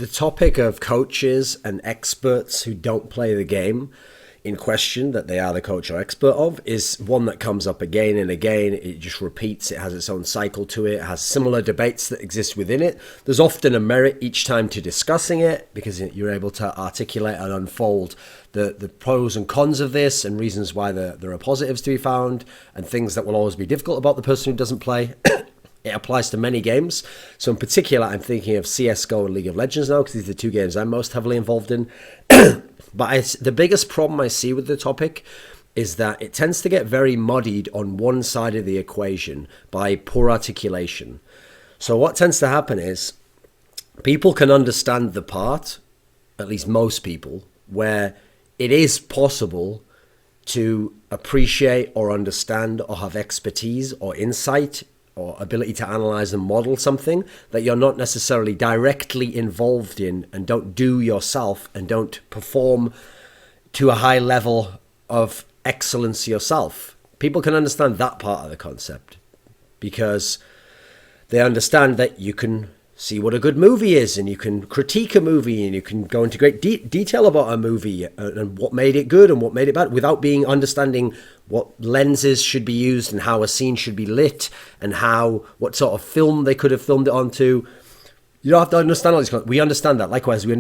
the topic of coaches and experts who don't play the game in question that they are the coach or expert of is one that comes up again and again. It just repeats. It has its own cycle to it. It has similar debates that exist within it. There's often a merit each time to discussing it because you're able to articulate and unfold the pros and cons of this and reasons why there are positives to be found and things that will always be difficult about the person who doesn't play. It applies to many games. So in particular, I'm thinking of CSGO and League of Legends now because these are the two games I'm most heavily involved in. But the biggest problem I see with the topic is that it tends to get very muddied on one side of the equation by poor articulation. So what tends to happen is people can understand the part, at least most people, where it is possible to appreciate or understand or have expertise or insight or ability to analyze and model something that you're not necessarily directly involved in and don't do yourself and don't perform to a high level of excellence yourself. People can understand that part of the concept because they understand that you can see what a good movie is and you can critique a movie and you can go into great detail about a movie and what made it good and what made it bad without understanding what lenses should be used and how a scene should be lit and what sort of film they could have filmed it onto. You don't have to understand all these concepts. We understand that. Likewise, you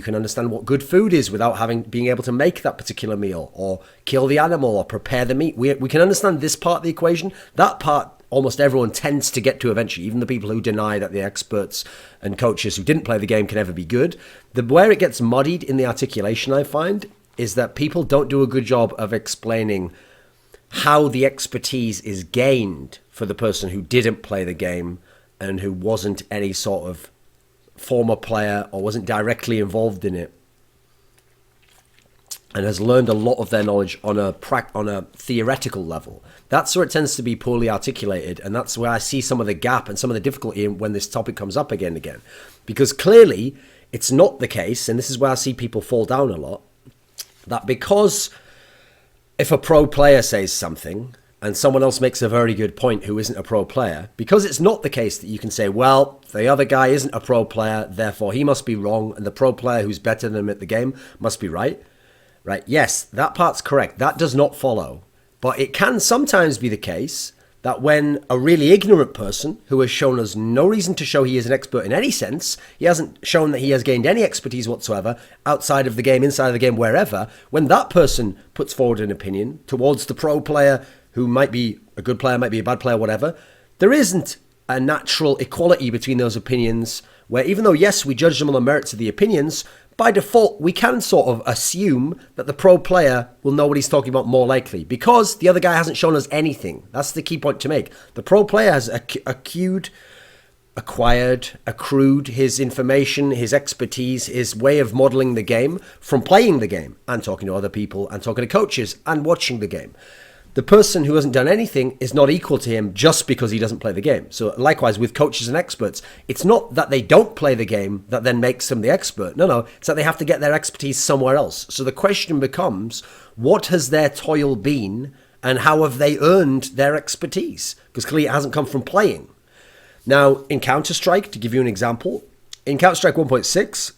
can understand what good food is without being able to make that particular meal or kill the animal or prepare the meat. We can understand this part of the equation. That part almost everyone tends to get to eventually, even the people who deny that the experts and coaches who didn't play the game can ever be good. Where it gets muddied in the articulation, I find, is that people don't do a good job of explaining how the expertise is gained for the person who didn't play the game and who wasn't any sort of former player or wasn't directly involved in it and has learned a lot of their knowledge on a theoretical level. That's where it tends to be poorly articulated, and that's where I see some of the gap and some of the difficulty when this topic comes up again and again. Because clearly, it's not the case, and this is where I see people fall down a lot, that because if a pro player says something and someone else makes a very good point who isn't a pro player, because it's not the case that you can say, well, the other guy isn't a pro player, therefore he must be wrong, and the pro player who's better than him at the game must be right. Right? Yes, that part's correct. That does not follow. But it can sometimes be the case that when a really ignorant person who has shown us no reason to show he is an expert in any sense, he hasn't shown that he has gained any expertise whatsoever outside of the game, inside of the game, wherever, when that person puts forward an opinion towards the pro player who might be a good player, might be a bad player, whatever, there isn't a natural equality between those opinions where even though, yes, we judge them on the merits of the opinions, by default, we can sort of assume that the pro player will know what he's talking about more likely because the other guy hasn't shown us anything. That's the key point to make. The pro player has accrued his information, his expertise, his way of modeling the game from playing the game and talking to other people and talking to coaches and watching the game. The person who hasn't done anything is not equal to him just because he doesn't play the game. So likewise with coaches and experts, it's not that they don't play the game that then makes them the expert. No, it's that they have to get their expertise somewhere else. So the question becomes, what has their toil been and how have they earned their expertise? Because clearly it hasn't come from playing. Now, in Counter-Strike, to give you an example, in Counter-Strike 1.6,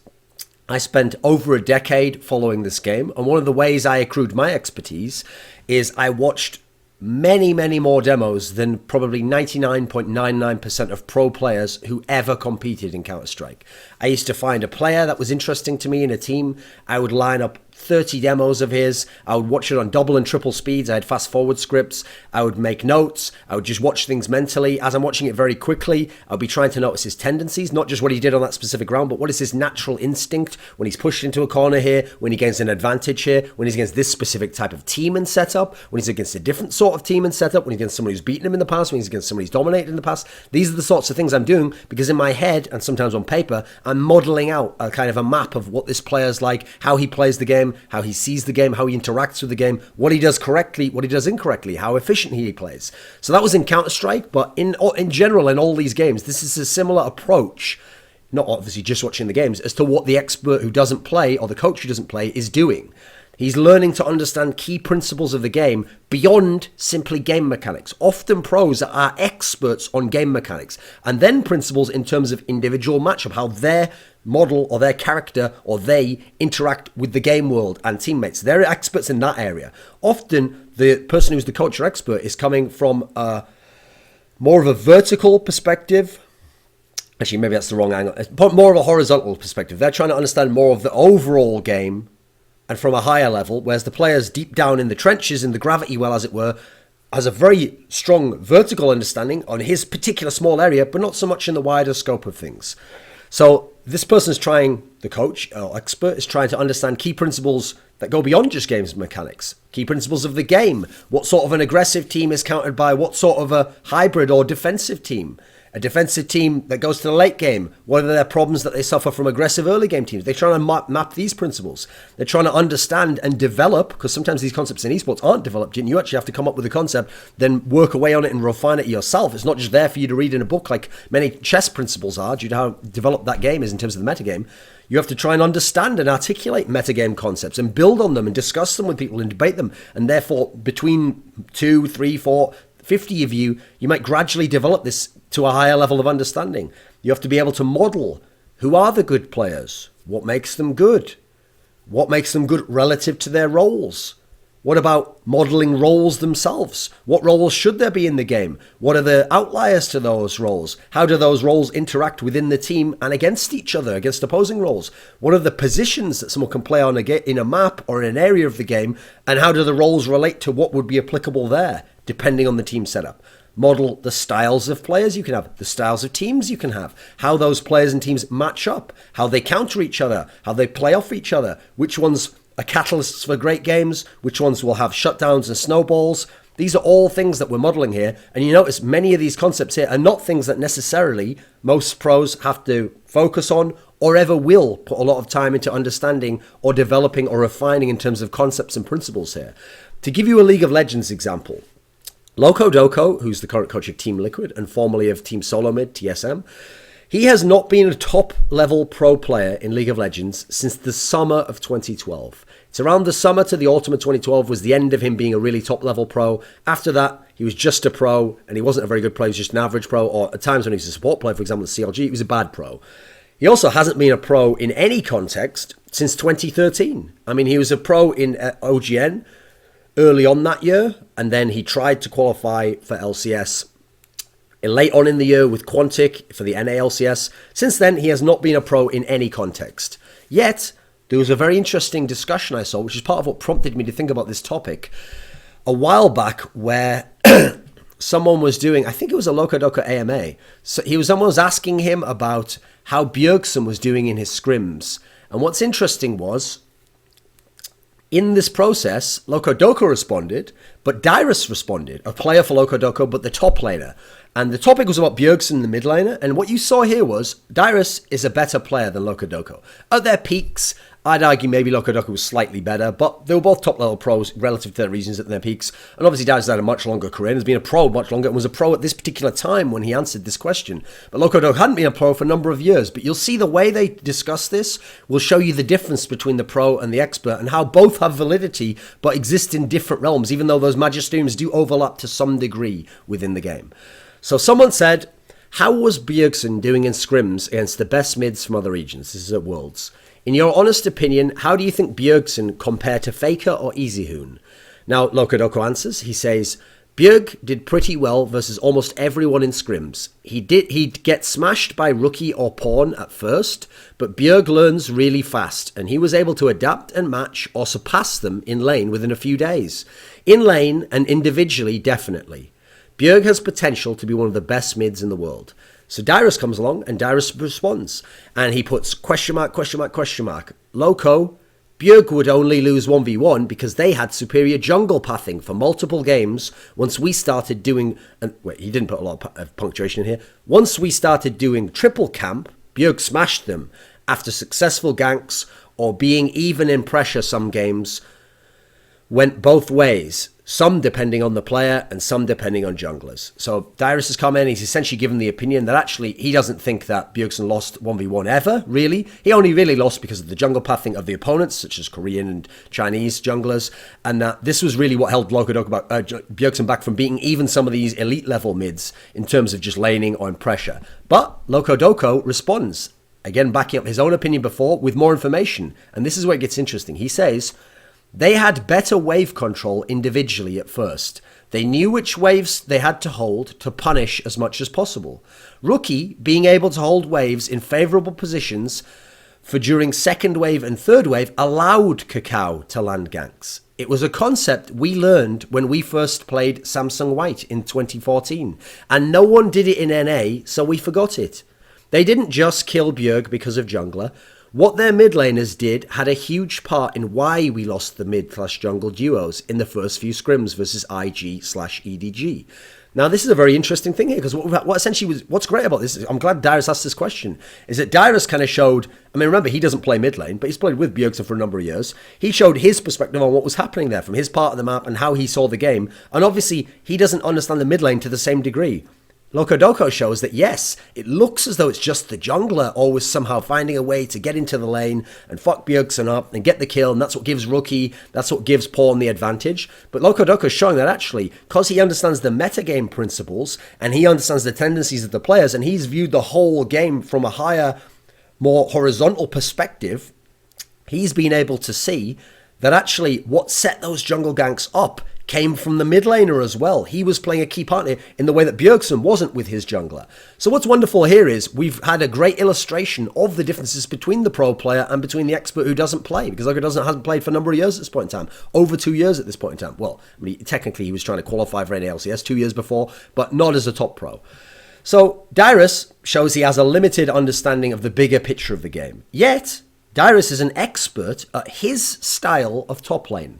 I spent over a decade following this game, and one of the ways I accrued my expertise is I watched many, many more demos than probably 99.99% of pro players who ever competed in Counter-Strike. I used to find a player that was interesting to me in a team. I would line up 30 demos of his. I would watch it on double and triple speeds. I had fast forward scripts. I would make notes. I would just watch things mentally. As I'm watching it very quickly, I'll be trying to notice his tendencies, not just what he did on that specific round, but what is his natural instinct when he's pushed into a corner here, when he gains an advantage here, when he's against this specific type of team and setup, when he's against a different sort of team and setup, when he's against someone who's beaten him in the past, when he's against someone who's dominated in the past. These are the sorts of things I'm doing because in my head, and sometimes on paper, I'm modeling out a kind of a map of what this player's like, how he plays the game, how he sees the game, how he interacts with the game, what he does correctly, what he does incorrectly, how efficient he plays. So that was in Counter-Strike, but in general, in all these games, this is a similar approach, not obviously just watching the games, as to what the expert who doesn't play or the coach who doesn't play is doing. He's learning to understand key principles of the game beyond simply game mechanics. Often pros are experts on game mechanics, and then principles in terms of individual matchup, how their model or their character or they interact with the game world and teammates. They're experts in that area. Often the person who's the coach or expert is coming from more of a vertical perspective. Actually, maybe that's the wrong angle. It's more of a horizontal perspective. They're trying to understand more of the overall game and from a higher level, whereas the players deep down in the trenches, in the gravity well, as it were, has a very strong vertical understanding on his particular small area, but not so much in the wider scope of things. So this person's trying, the coach or expert is trying to understand key principles that go beyond just games mechanics. Key principles of the game. What sort of an aggressive team is countered by what sort of a hybrid or defensive team? A defensive team that goes to the late game, what are their problems that they suffer from aggressive early game teams? They're trying to map these principles. They're trying to understand and develop, because sometimes these concepts in esports aren't developed, and you actually have to come up with a concept, then work away on it and refine it yourself. It's not just there for you to read in a book like many chess principles are, due to how developed that game is in terms of the metagame. You have to try and understand and articulate metagame concepts and build on them and discuss them with people and debate them. And therefore, between 2, 3, 4, 50 of you, you might gradually develop this to a higher level of understanding. You have to be able to model who are the good players, what makes them good, what makes them good relative to their roles. What about modeling roles themselves? What roles should there be in the game? What are the outliers to those roles? How do those roles interact within the team and against each other, against opposing roles? What are the positions that someone can play on in a map or in an area of the game? And how do the roles relate to what would be applicable there, depending on the team setup? Model the styles of players you can have, the styles of teams you can have, how those players and teams match up, how they counter each other, how they play off each other, which ones are catalysts for great games, which ones will have shutdowns and snowballs. These are all things that we're modeling here. And you notice many of these concepts here are not things that necessarily most pros have to focus on or ever will put a lot of time into understanding or developing or refining in terms of concepts and principles here. To give you a League of Legends example, Loco Doco, who's the current coach of Team Liquid and formerly of Team Solomid, TSM, he has not been a top-level pro player in League of Legends since the summer of 2012. It's around the summer to the autumn of 2012 was the end of him being a really top-level pro. After that, he was just a pro, and he wasn't a very good player. He was just an average pro, or at times when he was a support player, for example, at CLG, he was a bad pro. He also hasn't been a pro in any context since 2013. I mean, he was a pro in OGN early on that year, and then he tried to qualify for LCS late on in the year with Quantic for the NALCS. Since then, he has not been a pro in any context. Yet, there was a very interesting discussion I saw, which is part of what prompted me to think about this topic, a while back where someone was doing, I think it was a Loco Doco AMA. So someone was asking him about how Bjergsen was doing in his scrims. And what's interesting was, in this process, Loco Doco responded, but Dyrus responded, a player for Loco Doco, but the top laner. And the topic was about Bjergsen, the mid laner. And what you saw here was Dyrus is a better player than Loco Doco. At their peaks, I'd argue maybe Loco Doco was slightly better, but they were both top-level pros relative to their reasons at their peaks. And obviously Dyrus had a much longer career and has been a pro much longer and was a pro at this particular time when he answered this question. But Loco Doco hadn't been a pro for a number of years. But you'll see the way they discuss this will show you the difference between the pro and the expert and how both have validity but exist in different realms, even though those magisteriums do overlap to some degree within the game. So someone said, how was Bjergsen doing in scrims against the best mids from other regions? This is at Worlds. In your honest opinion, how do you think Bjergsen compared to Faker or EasyHoon? Now, Loco Doco answers. He says, Bjerg did pretty well versus almost everyone in scrims. He'd get smashed by Rookie or Pawn at first, but Bjerg learns really fast, and he was able to adapt and match or surpass them in lane within a few days. In lane and individually, definitely. Bjerg has potential to be one of the best mids in the world. So Dyrus comes along and Dyrus responds. And he puts question mark, question mark, question mark. Loco, Bjerg would only lose 1v1 because they had superior jungle pathing for multiple games once we started doing... And wait, he didn't put a lot of punctuation in here. Once we started doing triple camp, Bjerg smashed them after successful ganks or being even in pressure some games went both ways. some depending on the player and some depending on junglers. So Dyrus' comment, he's essentially given the opinion that actually he doesn't think that Bjergsen lost 1v1 ever, really. He only really lost because of the jungle pathing of the opponents, such as Korean and Chinese junglers, and that this was really what held Bjergsen back from beating even some of these elite level mids in terms of just laning on pressure. But Loco Doco responds, again backing up his own opinion before with more information, and this is where it gets interesting. He says, they had better wave control individually at first. They knew which waves they had to hold to punish as much as possible. Rookie being able to hold waves in favourable positions for during second wave and third wave allowed Cacao to land ganks. It was a concept we learned when we first played Samsung White in 2014, and no one did it in NA, so we forgot it. They didn't just kill Bjerg because of jungler. What their mid laners did had a huge part in why we lost the mid/jungle duos in the first few scrims versus IG/EDG. Now, this is a very interesting thing here, because what's great about this, I'm glad Dyrus asked this question, is that Dyrus kind of showed, I mean, remember, he doesn't play mid lane, but he's played with Bjergsen for a number of years. He showed his perspective on what was happening there from his part of the map and how he saw the game. And obviously, he doesn't understand the mid lane to the same degree. Loco Doco shows that, yes, it looks as though it's just the jungler always somehow finding a way to get into the lane and fuck Bjergsen up and get the kill, and that's what gives Rookie, that's what gives Pawn the advantage. But Loco Doco is showing that actually, because he understands the metagame principles and he understands the tendencies of the players, and he's viewed the whole game from a higher, more horizontal perspective, he's been able to see that actually what set those jungle ganks up came from the mid laner as well. He was playing a key part in the way that Bjergsen wasn't with his jungler. So what's wonderful here is we've had a great illustration of the differences between the pro player and between the expert who doesn't play, because Loco hasn't played for a number of years at this point in time. Over 2 years at this point in time. Well, I mean, technically he was trying to qualify for NALCS 2 years before, but not as a top pro. So Dyrus shows he has a limited understanding of the bigger picture of the game. Yet, Dyrus is an expert at his style of top lane.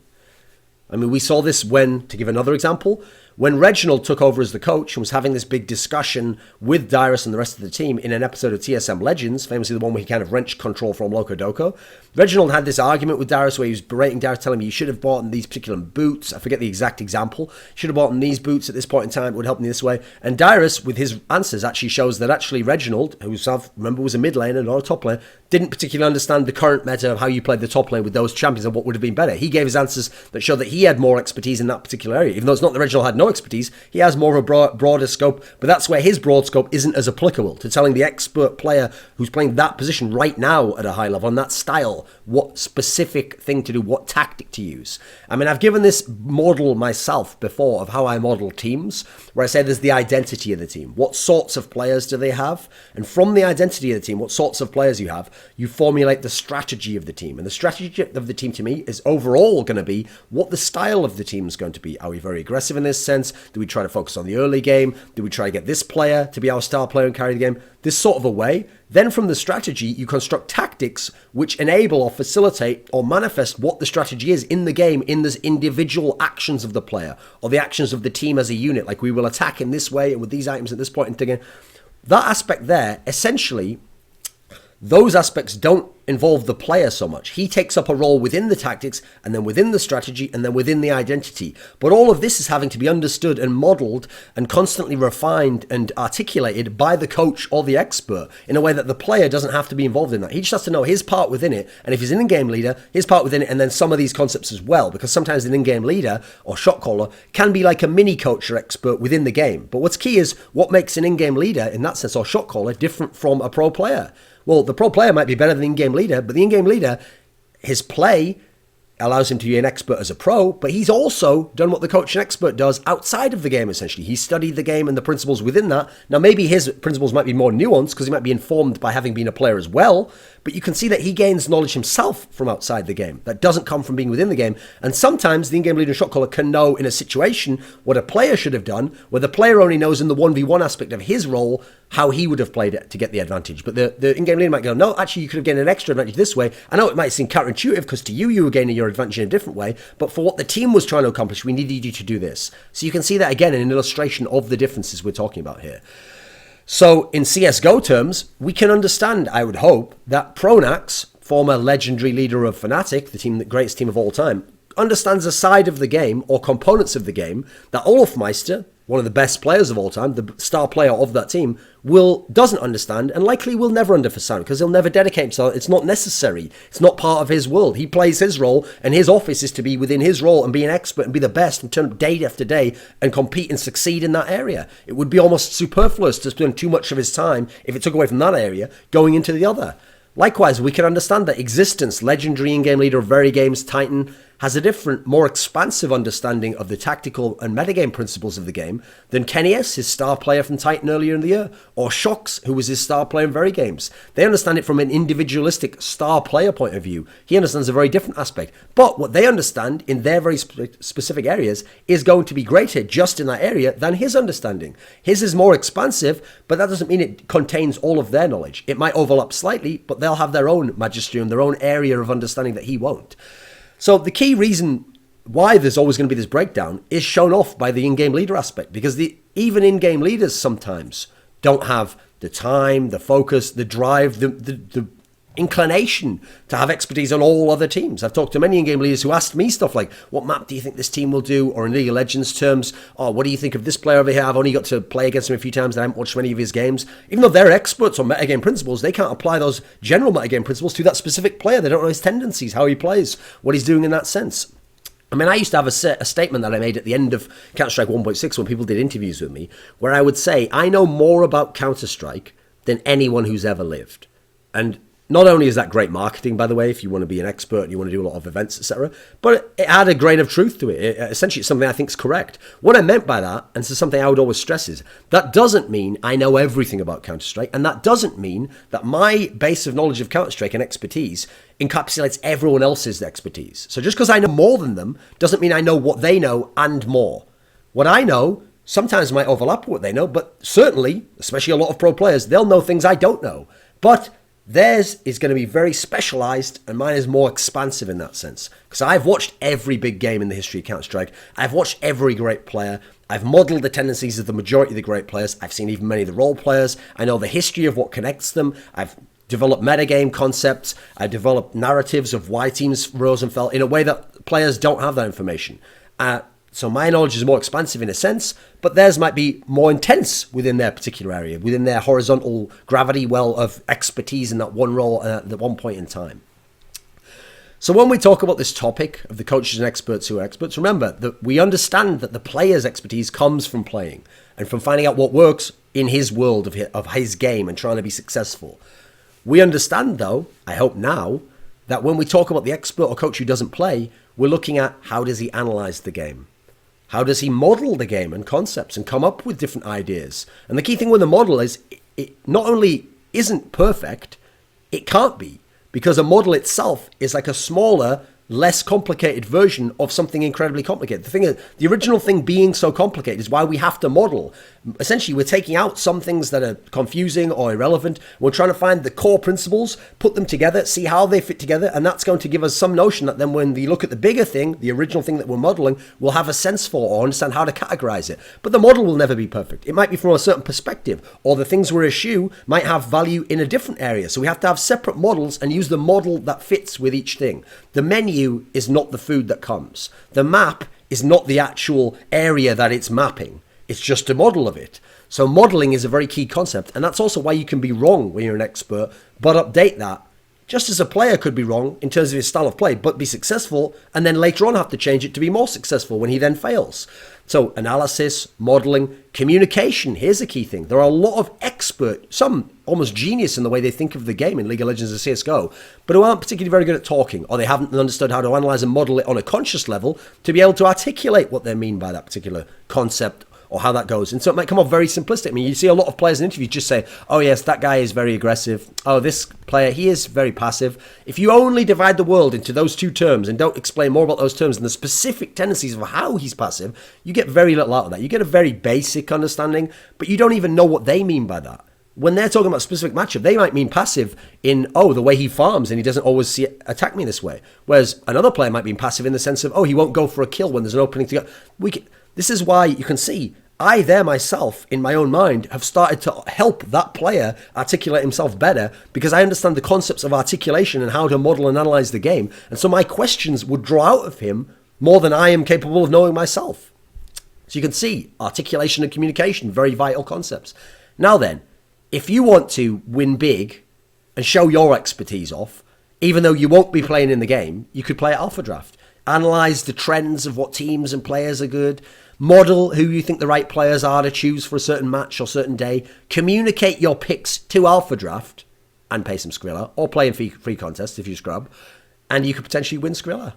I mean, we saw this when, to give another example, when Reginald took over as the coach and was having this big discussion with Dyrus and the rest of the team in an episode of TSM Legends, famously the one where he kind of wrenched control from Loco Doco. Reginald had this argument with Dyrus where he was berating Dyrus, telling him you should have bought these particular boots. I forget the exact example. You should have bought these boots at this point in time. It would help me this way. And Dyrus, with his answers, actually shows that actually Reginald, who remember was a mid laner, not a top laner, didn't particularly understand the current meta of how you played the top lane with those champions and what would have been better. He gave his answers that showed that he had more expertise in that particular area. Even though it's not that Reginald had no expertise, he has more of a broader scope, but that's where his broad scope isn't as applicable to telling the expert player who's playing that position right now at a high level, on that style, what specific thing to do, what tactic to use. I mean, I've given this model myself before of how I model teams, where I say there's the identity of the team. What sorts of players do they have? And from the identity of the team, what sorts of players you have, you formulate the strategy of the team. And the strategy of the team to me is overall going to be what the style of the team is going to be. Are we very aggressive in this sense? Do we try to focus on the early game? Do we try to get this player to be our star player and carry the game? This sort of a way. Then from the strategy, you construct tactics which enable or facilitate or manifest what the strategy is in the game, in the individual actions of the player or the actions of the team as a unit. Like, we will attack in this way and with these items at this point. And that aspect there, essentially, those aspects don't involve the player so much. He takes up a role within the tactics and then within the strategy and then within the identity. But all of this is having to be understood and modeled and constantly refined and articulated by the coach or the expert in a way that the player doesn't have to be involved in that. He just has to know his part within it. And if he's an in-game leader, his part within it, and then some of these concepts as well, because sometimes an in-game leader or shot caller can be like a mini coach or expert within the game. But what's key is what makes an in-game leader in that sense, or shot caller, different from a pro player. Well, the pro player might be better than the in-game leader, but the in-game leader, his play allows him to be an expert as a pro, but he's also done what the coach and expert does outside of the game, essentially. He's studied the game and the principles within that. Now, maybe his principles might be more nuanced because he might be informed by having been a player as well, but you can see that he gains knowledge himself from outside the game. That doesn't come from being within the game. And sometimes the in-game leader and shot caller can know in a situation what a player should have done, where the player only knows in the 1v1 aspect of his role how he would have played it to get the advantage. But the in-game leader might go, no, actually, you could have gained an extra advantage this way. I know it might seem counterintuitive because to you were gaining your advantage in a different way, but for what the team was trying to accomplish, we needed you to do this. So you can see that again in an illustration of the differences we're talking about here. So in CSGO terms, we can understand, I would hope, that Pronax, former legendary leader of Fnatic, the greatest team of all time, understands a side of the game or components of the game that Olafmeister, one of the best players of all time, the star player of that team, doesn't understand and likely will never understand because he'll never dedicate himself. It's not necessary. It's not part of his world. He plays his role, and his office is to be within his role and be an expert and be the best and turn up day after day and compete and succeed in that area. It would be almost superfluous to spend too much of his time, if it took away from that area, going into the other. Likewise, we can understand that Existence, legendary in-game leader of Very Games, Titan, has a different, more expansive understanding of the tactical and metagame principles of the game than Kenny S, his star player from Titan earlier in the year, or Shox, who was his star player in Very Games. They understand it from an individualistic star player point of view. He understands a very different aspect. But what they understand in their very specific areas is going to be greater just in that area than his understanding. His is more expansive, but that doesn't mean it contains all of their knowledge. It might overlap slightly, but they'll have their own magisterium, their own area of understanding that he won't. So the key reason why there's always going to be this breakdown is shown off by the in-game leader aspect, because even in-game leaders sometimes don't have the time, the focus, the drive, the inclination to have expertise on all other teams. I've talked to many in-game leaders who asked me stuff like, what map do you think this team will do? Or in League of Legends terms, what do you think of this player over here? I've only got to play against him a few times and I haven't watched many of his games. Even though they're experts on metagame principles, they can't apply those general metagame principles to that specific player. They don't know his tendencies, how he plays, what he's doing in that sense. I mean, I used to have a statement that I made at the end of Counter-Strike 1.6 when people did interviews with me, where I would say, I know more about Counter-Strike than anyone who's ever lived. And not only is that great marketing, by the way, if you want to be an expert and you want to do a lot of events, etc., but it had a grain of truth to it. Essentially, it's something I think is correct. What I meant by that, and this is something I would always stress, is that doesn't mean I know everything about Counter-Strike, and that doesn't mean that my base of knowledge of Counter-Strike and expertise encapsulates everyone else's expertise. So just because I know more than them doesn't mean I know what they know and more. What I know sometimes might overlap with what they know, but certainly, especially a lot of pro players, they'll know things I don't know. But theirs is going to be very specialized, and mine is more expansive in that sense. Because I've watched every big game in the history of Counter-Strike. I've watched every great player. I've modeled the tendencies of the majority of the great players. I've seen even many of the role players. I know the history of what connects them. I've developed metagame concepts. I've developed narratives of why teams rose and fell in a way that players don't have that information. So my knowledge is more expansive in a sense, but theirs might be more intense within their particular area, within their horizontal gravity well of expertise in that one role at one point in time. So when we talk about this topic of the coaches and experts who are experts, remember that we understand that the player's expertise comes from playing and from finding out what works in his world of his game and trying to be successful. We understand, though, I hope now, that when we talk about the expert or coach who doesn't play, we're looking at how does he analyze the game? How does he model the game and concepts and come up with different ideas? And the key thing with the model is it not only isn't perfect, it can't be, because a model itself is like a smaller, less complicated version of something incredibly complicated. The thing is, the original thing being so complicated is why we have to model. Essentially, we're taking out some things that are confusing or irrelevant. We're trying to find the core principles, put them together, see how they fit together, and that's going to give us some notion that then when we look at the bigger thing, the original thing that we're modeling, we'll have a sense for or understand how to categorize it. But the model will never be perfect. It might be from a certain perspective, or the things we eschew might have value in a different area. So we have to have separate models and use the model that fits with each thing. The menu is not the food that comes. The map is not the actual area that it's mapping. It's just a model of it. So modeling is a very key concept, and that's also why you can be wrong when you're an expert, but update that. Just as a player could be wrong in terms of his style of play, but be successful, and then later on have to change it to be more successful when he then fails. So analysis, modeling, communication, here's a key thing. There are a lot of expert, some almost genius in the way they think of the game in League of Legends and CSGO, but who aren't particularly very good at talking, or they haven't understood how to analyze and model it on a conscious level to be able to articulate what they mean by that particular concept or how that goes. And so it might come off very simplistic. I mean, you see a lot of players in interviews just say, oh yes, that guy is very aggressive. Oh, this player, he is very passive. If you only divide the world into those two terms and don't explain more about those terms and the specific tendencies of how he's passive, you get very little out of that. You get a very basic understanding, but you don't even know what they mean by that. When they're talking about a specific matchup, they might mean passive in, oh, the way he farms and he doesn't always attack me this way. Whereas another player might be passive in the sense of, oh, he won't go for a kill when there's an opening to go. This is why you can see I there myself, in my own mind, have started to help that player articulate himself better because I understand the concepts of articulation and how to model and analyze the game. And so my questions would draw out of him more than I am capable of knowing myself. So you can see articulation and communication, very vital concepts. Now then, if you want to win big and show your expertise off, even though you won't be playing in the game, you could play at Alpha Draft. Analyze the trends of what teams and players are good. Model who you think the right players are to choose for a certain match or certain day. Communicate your picks to Alpha Draft and pay some Skrilla, or play in free contests if you scrub, and you could potentially win Skrilla.